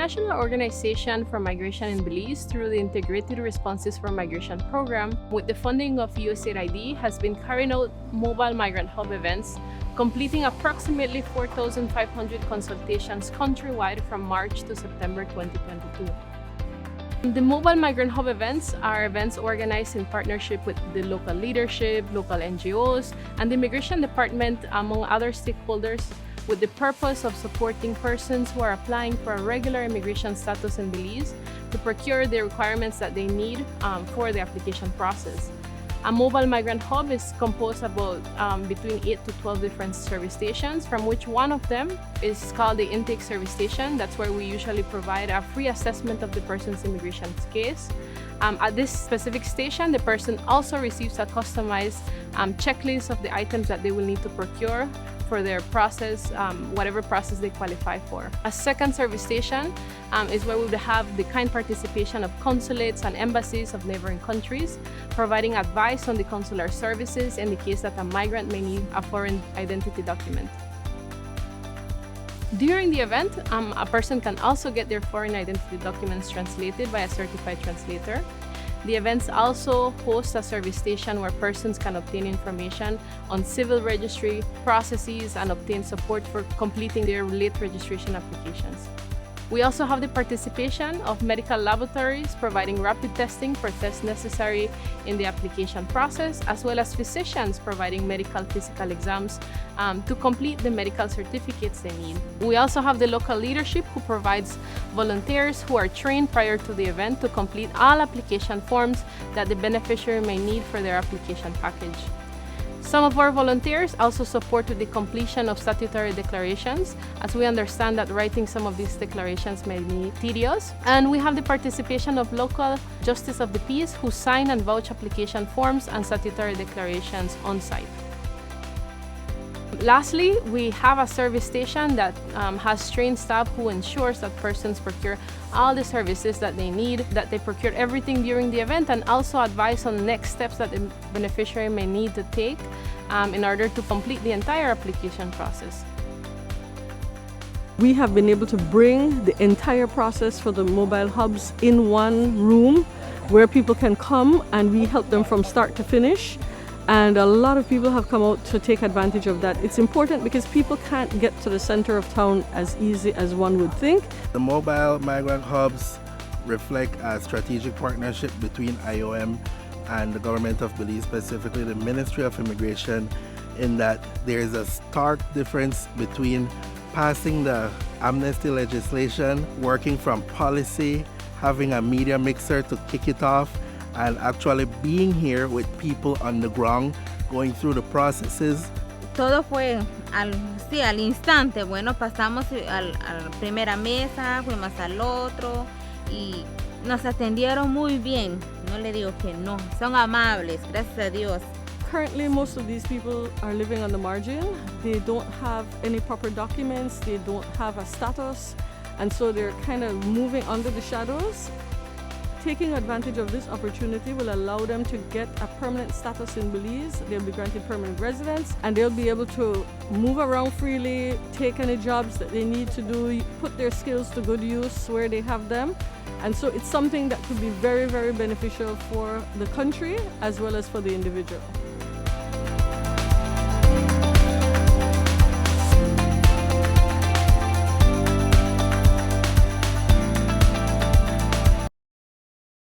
international organization for migration in Belize through the Integrated Responses for Migration program, with the funding of USAID, has been carrying out mobile migrant hub events, completing approximately 4,500 consultations countrywide from March to September 2022. The mobile migrant hub events are events organized in partnership with the local leadership, local NGOs, and the Immigration Department, among other stakeholders, with the purpose of supporting persons who are applying for a regular immigration status in Belize to procure the requirements that they need for the application process. A mobile migrant hub is composed about between 8 to 12 different service stations, from which one of them is called the intake service station. That's where we usually provide a free assessment of the person's immigration case. At this specific station, the person also receives a customized checklist of the items that they will need to procure for their process, whatever process they qualify for. A second service station is where we would have the kind participation of consulates and embassies of neighboring countries, providing advice on the consular services in the case that a migrant may need a foreign identity document. During the event, a person can also get their foreign identity documents translated by a certified translator. The events also host a service station where persons can obtain information on civil registry processes and obtain support for completing their late registration applications. We also have the participation of medical laboratories providing rapid testing for tests necessary in the application process, as well as physicians providing medical physical exams to complete the medical certificates they need. We also have the local leadership who provides volunteers who are trained prior to the event to complete all application forms that the beneficiary may need for their application package. Some of our volunteers also support with the completion of statutory declarations, as we understand that writing some of these declarations may be tedious. And we have the participation of local justice of the peace who sign and vouch application forms and statutory declarations on site. Lastly, we have a service station that has trained staff who ensures that persons procure all the services that they need, that they procure everything during the event, and also advise on next steps that the beneficiary may need to take in order to complete the entire application process. We have been able to bring the entire process for the mobile hubs in one room where people can come and we help them from start to finish. And a lot of people have come out to take advantage of that. It's important because people can't get to the center of town as easy as one would think. The mobile migrant hubs reflect a strategic partnership between IOM and the government of Belize, specifically the Ministry of Immigration, in that there is a stark difference between passing the amnesty legislation, working from policy, having a media mixer to kick it off, and actually being here with people on the ground, going through the processes. Todo fue al instante. Bueno, pasamos a la primera mesa, fuimos al otro y nos atendieron muy bien. No le digo que no, son amables, gracias a Dios. Currently, most of these people are living on the margin. They don't have any proper documents, they don't have a status, and so they're kind of moving under the shadows. Taking advantage of this opportunity will allow them to get a permanent status in Belize. They'll be granted permanent residence and they'll be able to move around freely, take any jobs that they need to do, put their skills to good use where they have them. And so it's something that could be very, very beneficial for the country as well as for the individual.